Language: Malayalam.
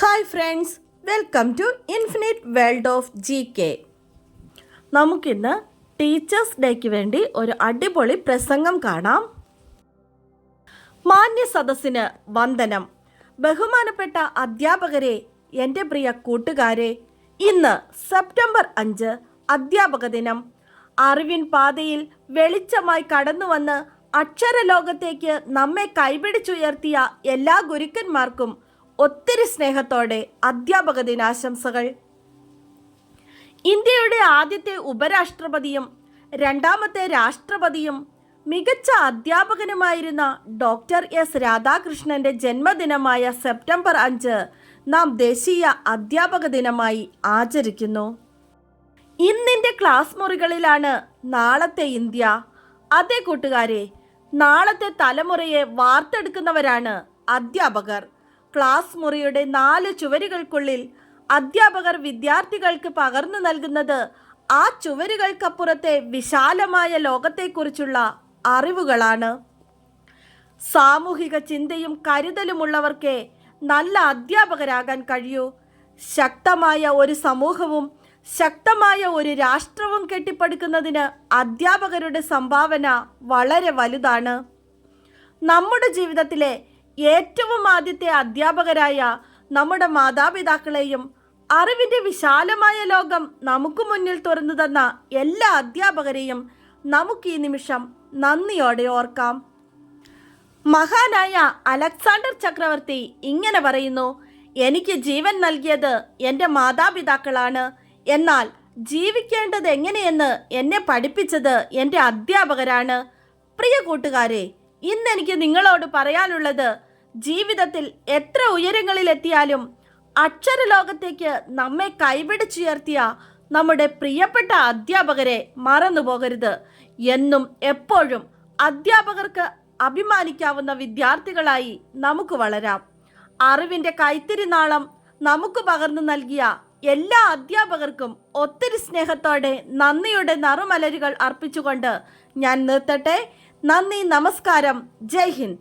Hi friends, welcome to infinite world of GK. നമുക്കിന്ന് ടീച്ചേഴ്സ് ഡേക്ക് വേണ്ടി ഒരു അടിപൊളി പ്രസംഗം കാണാം. മാന്യ സദസ്സിന് വന്ദനം. ബഹുമാനപ്പെട്ട അധ്യാപകരെ, എൻ്റെ പ്രിയ കൂട്ടുകാരെ, ഇന്ന് സെപ്റ്റംബർ 5 അധ്യാപക ദിനം. അറിവിൻ പാതയിൽ വെളിച്ചമായി കടന്നുവന്ന് അക്ഷരലോകത്തേക്ക് നമ്മെ കൈപിടിച്ചുയർത്തിയ എല്ലാ ഗുരുക്കന്മാർക്കും ഒത്തിരി സ്നേഹത്തോടെ അധ്യാപക ദിനാശംസകൾ. ഇന്ത്യയുടെ ആദ്യത്തെ ഉപരാഷ്ട്രപതിയും രണ്ടാമത്തെ രാഷ്ട്രപതിയും മികച്ച അധ്യാപകനുമായിരുന്ന ഡോക്ടർ എസ് രാധാകൃഷ്ണന്റെ ജന്മദിനമായ സെപ്റ്റംബർ 5 നാം ദേശീയ അധ്യാപക ദിനമായി ആചരിക്കുന്നു. ഇന്നിൻ്റെ ക്ലാസ് മുറികളിലാണ് നാളത്തെ ഇന്ത്യ. അതേ കൂട്ടുകാരെ, നാളത്തെ തലമുറയെ വാർത്തെടുക്കുന്നവരാണ് അധ്യാപകർ. ക്ലാസ് മുറിയുടെ 4 ചുവരുകൾക്കുള്ളിൽ അധ്യാപകർ വിദ്യാർത്ഥികൾക്ക് പകർന്നു നൽകുന്നത് ആ ചുവരുകൾക്കപ്പുറത്തെ വിശാലമായ ലോകത്തെക്കുറിച്ചുള്ള അറിവുകളാണ്. സാമൂഹിക ചിന്തയും കരുതലുമുള്ളവർക്കേ നല്ല അധ്യാപകരാകാൻ കഴിയൂ. ശക്തമായ ഒരു സമൂഹവും ശക്തമായ ഒരു രാഷ്ട്രവും കെട്ടിപ്പടുക്കുന്നതിന് അധ്യാപകരുടെ സംഭാവന വളരെ വലുതാണ്. നമ്മുടെ ജീവിതത്തിലെ ഏറ്റവും ആദ്യത്തെ അധ്യാപകരായ നമ്മുടെ മാതാപിതാക്കളെയും അറിവിൻ്റെ വിശാലമായ ലോകം നമുക്ക് മുന്നിൽ തുറന്നു തന്ന എല്ലാ അധ്യാപകരെയും നമുക്ക് ഈ നിമിഷം നന്ദിയോടെ ഓർക്കാം. മഹാനായ അലക്സാണ്ടർ ചക്രവർത്തി ഇങ്ങനെ പറയുന്നു: എനിക്ക് ജീവൻ നൽകിയത് എൻ്റെ മാതാപിതാക്കളാണ്, എന്നാൽ ജീവിക്കേണ്ടത് എങ്ങനെയെന്ന് എന്നെ പഠിപ്പിച്ചത് എൻ്റെ അധ്യാപകരാണ്. പ്രിയ കൂട്ടുകാരെ, ഇന്നെനിക്ക് നിങ്ങളോട് പറയാനുള്ളത്, ജീവിതത്തിൽ എത്ര ഉയരങ്ങളിലെത്തിയാലും അക്ഷരലോകത്തേക്ക് നമ്മെ കൈപിടിച്ചുയർത്തിയ നമ്മുടെ പ്രിയപ്പെട്ട അധ്യാപകരെ മറന്നു പോകരുത്. എന്നും എപ്പോഴും അധ്യാപകർക്ക് അഭിമാനിക്കാവുന്ന വിദ്യാർത്ഥികളായി നമുക്ക് വളരാം. അറിവിൻ്റെ കൈത്തിരിനാളം നമുക്ക് പകർന്നു നൽകിയ എല്ലാ അധ്യാപകർക്കും ഒത്തിരി സ്നേഹത്തോടെ നന്ദിയുടെ നറുമലരുകൾ അർപ്പിച്ചുകൊണ്ട് ഞാൻ നിർത്തട്ടെ. നന്ദി, നമസ്കാരം, ജയ് ഹിന്ദ്.